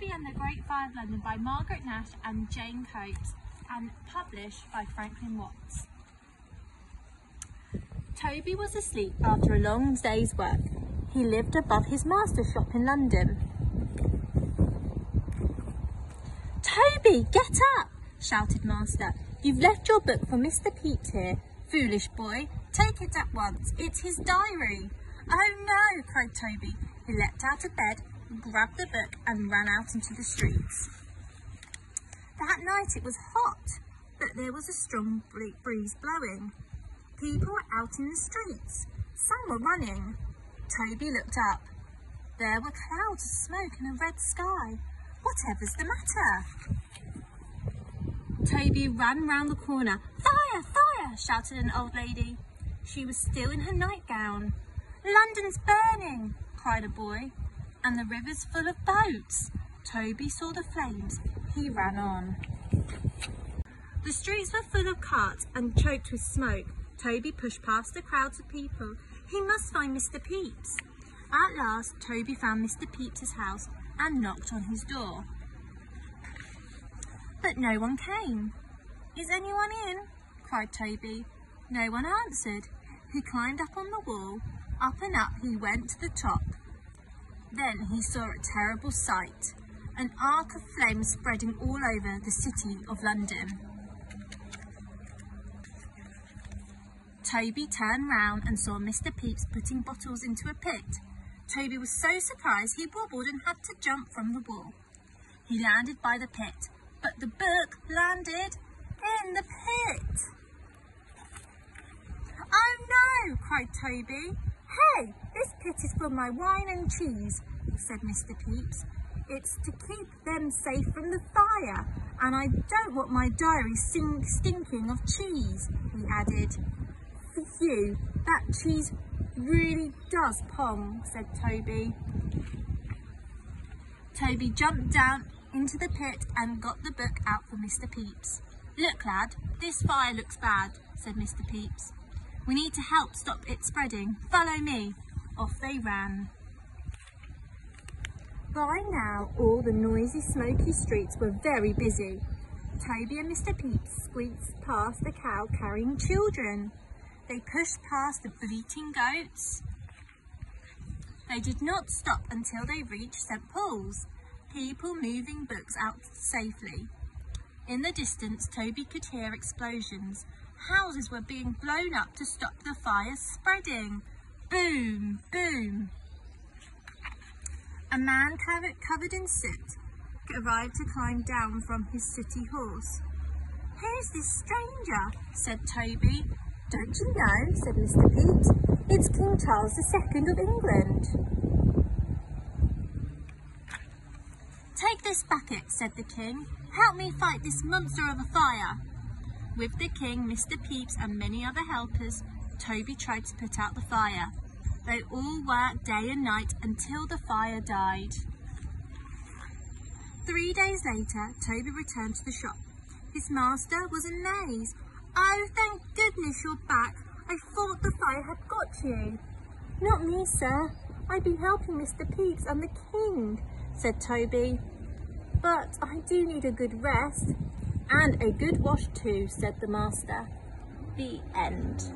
Toby and the Great Fire of London by Margaret Nash and Jane Coates, and published by Franklin Watts. Toby was asleep after a long day's work. He lived above his master's shop in London. "Toby, get up!" shouted master. "You've left your book for Mr. Pepys here. Foolish boy, take it at once. It's his diary." "Oh no!" cried Toby. He leapt out of bed, grabbed the book and ran out into the streets. That night it was hot, but there was a strong breeze blowing. People were out in the streets. Some were running. Toby looked up. There were clouds of smoke and a red sky. "Whatever's the matter?" Toby ran round the corner. "Fire! Fire!" shouted an old lady. She was still in her nightgown. "London's burning!" cried a boy. "And the river's full of boats." Toby saw the flames. He ran on. The streets were full of carts and choked with smoke. Toby pushed past the crowds of people. He must find Mr. Pepys. At last, Toby found Mr. Pepys's house and knocked on his door. But no one came. "Is anyone in?" cried Toby. No one answered. He climbed up on the wall. Up and up he went to the top. Then he saw a terrible sight, an arc of flame spreading all over the city of London. Toby turned round and saw Mr. Pepys putting bottles into a pit. Toby was so surprised he wobbled and had to jump from the wall. He landed by the pit, but the book landed in the pit. "Oh no!" cried Toby. "Hey, this pit is for my wine and cheese," said Mr. Pepys. "It's to keep them safe from the fire, and I don't want my diary stinking of cheese," he added. "Phew, that cheese really does pong," said Toby. Toby jumped down into the pit and got the book out for Mr. Pepys. "Look, lad, this fire looks bad," said Mr. Pepys. "We need to help stop it spreading. Follow me." Off they ran. By now, all the noisy, smoky streets were very busy. Toby and Mr. Pepys squeezed past the cow carrying children. They pushed past the bleating goats. They did not stop until they reached St. Paul's, people moving books out safely. In the distance, Toby could hear explosions. Houses were being blown up to stop the fire spreading. Boom, boom. A man covered in soot arrived to climb down from his sooty horse. "Who's this stranger?" said Toby. "Don't you know?" said Mr. Pepys. "It's King Charles II of England." "Take this bucket," said the king. "Help me fight this monster of a fire." With the king, Mr. Pepys and many other helpers, Toby tried to put out the fire. They all worked day and night until the fire died. 3 days later, Toby returned to the shop. His master was amazed. "Oh, thank goodness you're back. I thought the fire had got you." "Not me, sir. I've been helping Mr. Pepys and the king," said Toby. "But I do need a good rest." "And a good wash too," said the master. The end.